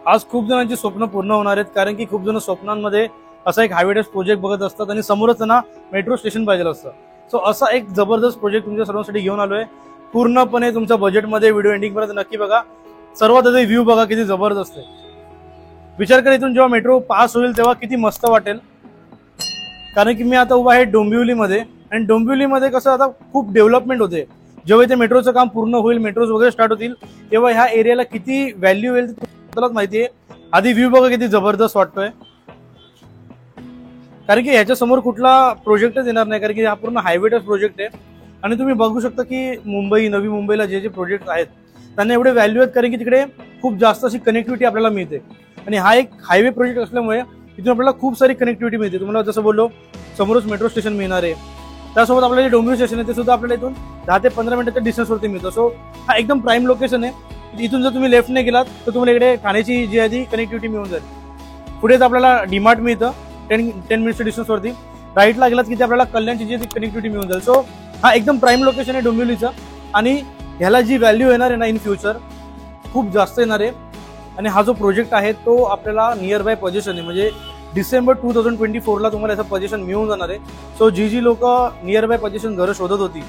आज खूप जणांची स्वप्न पूर्ण होणार आहेत, कारण की खूप जण स्वप्नांमध्ये असा एक हायवे टेस्ट प्रोजेक्ट बघत असतात आणि समोरच त्यांना मेट्रो स्टेशन पाहिजे असतं. सो असा एक जबरदस्त प्रोजेक्ट तुमच्या सर्वांसाठी घेऊन आलोय. पूर्णपणे तुमच्या बजेटमध्ये. व्हिडिओ एंडिंग पर्यंत नक्की बघा. सर्वात आधी व्ह्यू बघा किती जबरदस्त आहे. विचार कर इथून जेव्हा मेट्रो पास होईल तेव्हा किती मस्त वाटेल. कारण की मी आता उभा आहे डोंबिवलीमध्ये, आणि डोंबिवलीमध्ये कसं आता खूप डेव्हलपमेंट होते. जेव्हा इथे मेट्रोचं काम पूर्ण होईल, मेट्रोज वगैरे स्टार्ट होतील, तेव्हा ह्या एरियाला किती व्हॅल्यू येईल तुम्हालाच माहिती आहे. आधी व्ह्यू बघा किती जबरदस्त वाटतोय. कारण की ह्याच्या समोर कुठला प्रोजेक्टच येणार नाही, कारण की हा पूर्ण हायवे टेस्ट प्रोजेक्ट आहे. आणि तुम्ही बघू शकता की मुंबई, नवी मुंबईला जे जे प्रोजेक्ट आहेत त्यांना एवढे व्हॅल्यू आहेत, कारण की तिकडे खूप जास्त अशी कनेक्टिव्हिटी आपल्याला मिळते. आणि हा एक हायवे प्रोजेक्ट असल्यामुळे इथून आपल्याला खूप सारी कनेक्टिव्हिटी मिळते. तुम्हाला जसं बोललो, समोरच मेट्रो स्टेशन मिळणार आहे. त्यासोबत आपल्याला जे डोंबिवली स्टेशन आहे ते सुद्धा आपल्याला इथून 10 ते 15 मिनिटाच्या डिस्टन्सवरती मिळतं. सो हा एकदम प्राईम लोकेशन आहे. इथून जर तुम्ही लेफ्टने गेलात तर तुम्हाला इकडे ठाण्याची जी आहे ती कनेक्टिव्हिटी मिळून जाईल. पुढेच आपल्याला डीमार्ट मिळतं 10 मिनिट्सच्या डिस्टन्सवरती. राईटला गेलात की ते आपल्याला कल्याणची जी कनेक्टिव्हिटी मिळून जाईल. सो हा एकदम प्राईम लोकेशन आहे डोंबिवलीचा, आणि ह्याला जी व्हॅल्यू येणार आहे ना इन फ्युचर खूप जास्त येणार आहे. आणि हा जो प्रोजेक्ट आहे तो आपल्याला नियर बाय पोझिशन आहे, म्हणजे डिसेंबर 2024ला तुम्हाला याचं पोझिशन मिळून जाणार आहे. सो जी लोक नियर बाय पोझिशन घरं शोधत होती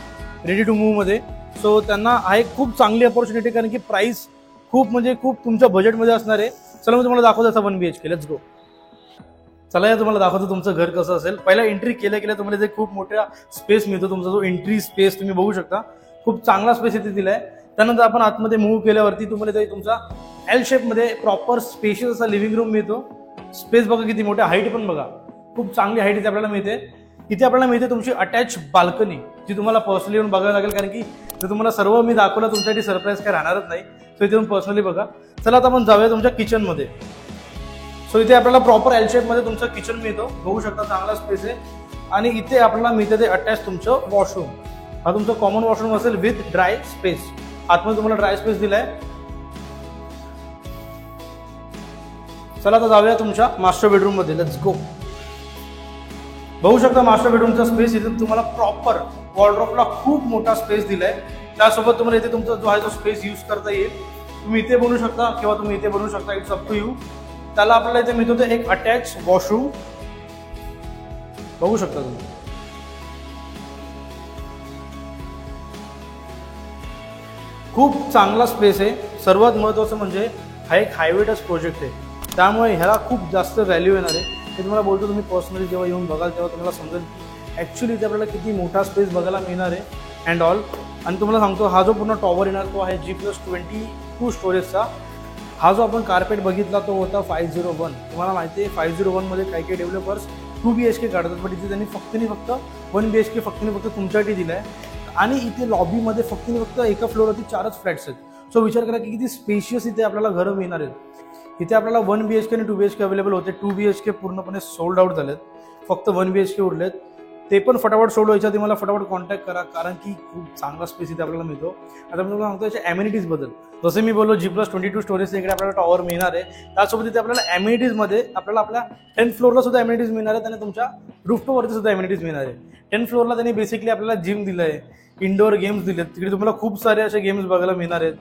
रेडी टू मूव्ह मध्ये, सो त्यांना हा एक खूप चांगली अपॉर्च्युनिटी, कारण की प्राइस खूप म्हणजे खूप तुमच्या बजेटमध्ये असणार आहे. चला मी तुम्हाला दाखवतो त्याचा 1 BHK. Let's go. चला या तुम्हाला दाखवतो तुमचं घर कसं असेल. पहिला एंट्री केल्या केल्या तुम्हाला इथे खूप मोठा स्पेस मिळतो. तुमचा जो एंट्री स्पेस तुम्ही बघू शकता, खूप चांगला स्पेस इथे दिलाय. त्यानंतर आपण आतमध्ये मूव्ह केल्यावरती तुम्हाला इथे तुमचा एल शेपमध्ये प्रॉपर स्पेशियस असा लिव्हिंग रूम मिळतो. स्पेस बघा किती मोठा, हाईट पण बघा खूप चांगली हाईट इथे आपल्याला मिळते. इथे आपल्याला मिळते तुमची अटॅच बाल्कनी, जी तुम्हाला पर्सनली येऊन बघायला लागेल, कारण की जर तुम्हाला सर्व मी दाखवलं तुमच्यासाठी सरप्राईज काय राहणारच नाही. सो इथे पर्सनली बघा. चला आता आपण जाऊया तुमच्या किचनमध्ये. सो इथे आपल्याला प्रॉपर एल शेपमध्ये तुमचं किचन मिळतो. बघू शकता चांगला स्पेस आहे. आणि इथे आपल्याला मिळते ते अटॅच तुमचं वॉशरूम. हा तुमचं कॉमन वॉशरूम असेल विथ ड्राय स्पेस. आतमध्ये तुम्हाला ड्राय स्पेस दिलाय. चला आता जाऊया तुमच्या मास्टर बेडरूम मध्ये. Let's go. बघू शकता मास्टर बेडरूमचा स्पेस. इथे तुम्हाला प्रॉपर वॉर्डरोबला खूप मोठा स्पेस दिलाय. त्यासोबत तुम्हाला इथे तुमचा जो आहे तो स्पेस यूज करता येईल. तुम्ही इथे बनवू शकता किंवा तुम्ही इथे बनवू शकता, इट्स अप टू यू. त्याला आपल्याला इथे मिळतो ते एक अटॅच वॉशरूम. बघू शकता तुम्ही. खूप चांगला स्पेस आहे. सर्वात महत्त्वाचं म्हणजे हा एक हायवे टेस्ट प्रोजेक्ट आहे, त्यामुळे ह्याला खूप जास्त व्हॅल्यू येणार आहे. हे तुम्हाला बोलतो, तुम्ही पर्सनली जेव्हा येऊन बघाल तेव्हा तुम्हाला समजेल ॲक्च्युली इथे आपल्याला किती मोठा स्पेस बघायला मिळणार आहे अँड ऑल. आणि तुम्हाला सांगतो, हा जो पूर्ण टॉवर येणार तो आहे G+22 स्टोरेजचा. हा जो आपण कार्पेट बघितला तो होता 501. तुम्हाला माहिती आहे 501 मध्ये काही काही डेव्हलपर्स 2 BHK काढतात, पण इथे त्यांनी फक्त 1 BHK फक्त तुमच्यासाठी दिला आहे. आणि इथे लॉबीमध्ये फक्त एका फ्लोअरवरती 4च फ्लॅट्स आहेत. सो विचार करा की किती स्पेशियस इथे आपल्याला घरं मिळणार आहेत. इथे आपल्याला 1 BHK आणि 2 BHK अवेलेबल होते. 2 BHK पूर्णपणे सोल्ड आउट झालेत. फक्त 1 BHK उरलेत. ते पण फटाफट सोल्ड व्हायच्या. तुम्हाला फटाफट कॉन्टॅक्ट करा, कारण की खूप चांगला स्पेस इथे आपल्याला मिळतो. आता मी तुम्हाला सांगतो याच्या ॲम्युनिटीज बद्दल. जसे मी बोललो G+22 स्टोरेज इकडे आपल्याला टॉवर मिळणार आहे. त्यासोबत इथे आपल्याला ॲम्युनिटीजमध्ये आपल्याला आपल्या 10th फ्लोअरला सुद्धा ॲम्युनिटीज मिळणार आहेत, आणि तुमच्या रूफटॉपवरती सुद्धा ॲम्युनिटीज मिळणार आहे. 10th फ्लोअरला त्यांनी बेसिकली आपल्याला जिम दिलं आहे, इंडोर गेम्स दिलेत. तिकडे तुम्हाला खूप सारे असे गेम्स बघायला मिळणार आहेत.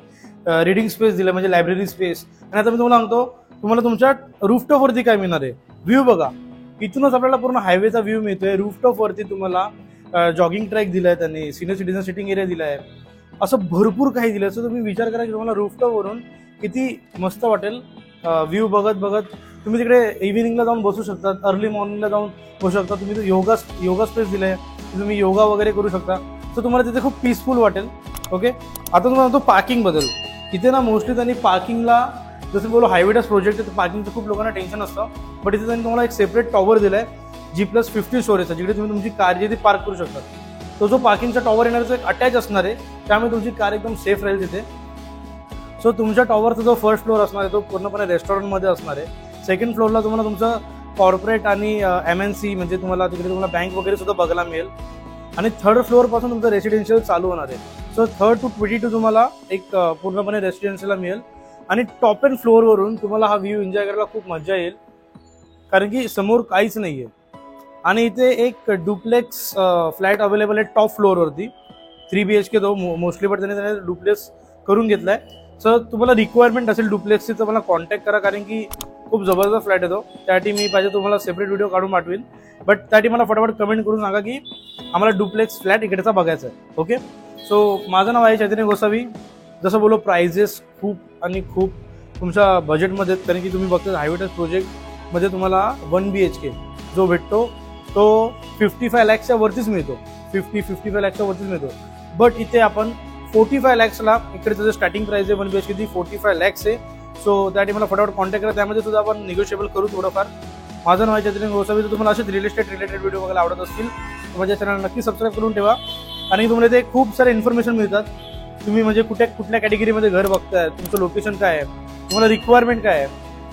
रिडिंग स्पेस दिलं म्हणजे लायब्ररी स्पेस. आणि आता मी तुम्हाला सांगतो तुम्हाला तुमच्या रूफटॉपवरती काय मिळणार आहे. व्ह्यू बघा. इथूनच आपल्याला पूर्ण हायवेचा व्ह्यू मिळतोय. रूफटॉपवरती तुम्हाला जॉगिंग ट्रॅक दिलाय त्यांनी, सिनियर सिटीजन सिटिंग एरिया दिलाय, असं भरपूर काही दिलं. सो तुम्ही विचार करा की तुम्हाला रूफटॉपवरून किती मस्त वाटेल. व्ह्यू बघत तुम्ही तिकडे इव्हिनिंगला जाऊन बसू शकता, अर्ली मॉर्निंगला जाऊन बसू शकता. तुम्ही योगा स्पेस दिलाय, तुम्ही योगा वगैरे करू शकता. सो तुम्हाला तिथे खूप पीसफुल वाटेल. ओके. आता तुम्हाला सांगतो पार्किंग बद्दल. इथे ना मोस्टली त्यांनी पार्किंगला, जसं बोलो हायवे टेस्ट प्रोजेक्ट आहे तर पार्किंगचं खूप लोकांना टेन्शन असतं, बट इथे त्यांनी तुम्हाला एक सेपरेट टॉवर दिलाय G+50 स्टोरेजचा, जिकडे तुम्ही तुमची कार जी ती पार्क करू शकता. तो जो पार्किंगचा टॉवर येणार तो एक अटॅच असणार आहे, त्यामुळे तुमची कार एकदम सेफ राहील तिथे. सो तुमच्या टॉवरचा जो फर्स्ट फ्लोअर असणार आहे तो पूर्णपणे रेस्टॉरंटमध्ये असणार आहे. सेकंड फ्लोअरला तुम्हाला तुमचं कॉर्पोरेट आणि MNC म्हणजे तुम्हाला तिकडे तुम्हाला बँक वगैरे सुद्धा बघायला मिळेल. आणि थर्ड फ्लोअरपासून तुमचं रेसिडेन्शियल चालू होणार आहे. सो 3rd to 22 तुम्हाला एक पूर्णपणे रेसिडेन्शियलला मिळेल. आणि टॉप एंड फ्लोअरवरून तुम्हाला हा व्ह्यू एन्जॉय करायला खूप मजा येईल, कारण की समोर काहीच नाही आहे. आणि इथे एक डुप्लेक्स फ्लॅट अवेलेबल आहे टॉप फ्लोअरवरती 3 BHK. तो मोस्टली बट त्यांनी डुप्लेक्स करून घेतलाय. सर तुम्हाला रिक्वायरमेंट असेल डुप्लेक्सची तर मला कॉन्टॅक्ट करा, कारण की खूप जबरदस्त फ्लॅट येतो. त्यासाठी मी पाहिजे तुम्हाला सेपरेट व्हिडिओ काढून पाठवेल. बट त्यासाठी मला फटाफट कमेंट करून सांगा की आम्हाला डुप्लेक्स फ्लॅट इकडेचा बघायचा आहे. ओके, सो माझं नाव आहे चैतन्य गोसावी. जसं बोलो प्राइजेस खूप आणि खूप तुमच्या बजेटमध्ये, कारण की तुम्ही बघता हायवेटस प्रोजेक्टमध्ये तुम्हाला 1 BHK जो भेटतो तो 55 लॅक्सच्या वरतीच मिळतो. 55 लॅक्सच्या वरतीच मिळतो. बट इथे आपण 45 लॅक्सला इकडे त्याचं स्टार्टिंग प्राइस आहे 1 BHK ची 45 लॅक्स आहे. सो त्यासाठी मला फटाफट कॉन्टॅक्ट करा. त्यामध्ये सुद्धा आपण निगोशिएबल करू थोडंफार. माझं नाव आहे चैतन्य गोसावी. तर तुम्हाला असेच रिअल इस्टेट रिलेटेड व्हिडिओ बघायला आवडत असतील तर माझ्या चॅनल नक्की सबस्क्राईब करून ठेवा. आणि तुम्हाला ते खूप सारे इन्फॉर्मेशन मिळतात. तुम्ही म्हणजे कुठल्या कॅटेगरीमध्ये घर बघताय, तुमचं लोकेशन काय आहे, तुम्हाला रिक्वायरमेंट काय आहे.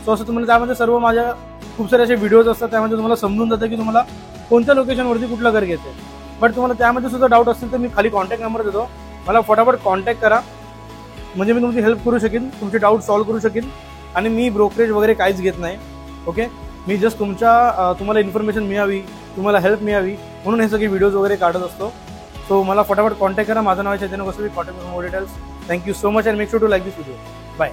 सो असं तुम्हाला त्यामध्ये सर्व माझ्या खूप सारे असे व्हिडिओज असतात. त्यामध्ये तुम्हाला समजून जातं की तुम्हाला कोणत्या लोकेशनवरती कुठलं घर घ्यायचं आहे. बट तुम्हाला त्यामध्ये सुद्धा डाऊट असतील तर मी खाली कॉन्टॅक्ट नंबर देतो. मला फटाफट कॉन्टॅक्ट करा, म्हणजे मी तुमची हेल्प करू शकेन, तुमचे डाऊट सॉल्व्ह करू शकेन. आणि मी ब्रोकरेज वगैरे काहीच घेत नाही. ओके, मी जस्ट तुम्हाला इन्फॉर्मेशन मिळावी, तुम्हाला हेल्प मिळावी म्हणून हे सगळे व्हिडिओज वगैरे काढत असतो. सो मला फटाफट कॉन्टॅक्ट करा. माझं नाव आहे Chaitanya Gosavi. Contact for more details. Thank you so much and make sure to like this video. Bye.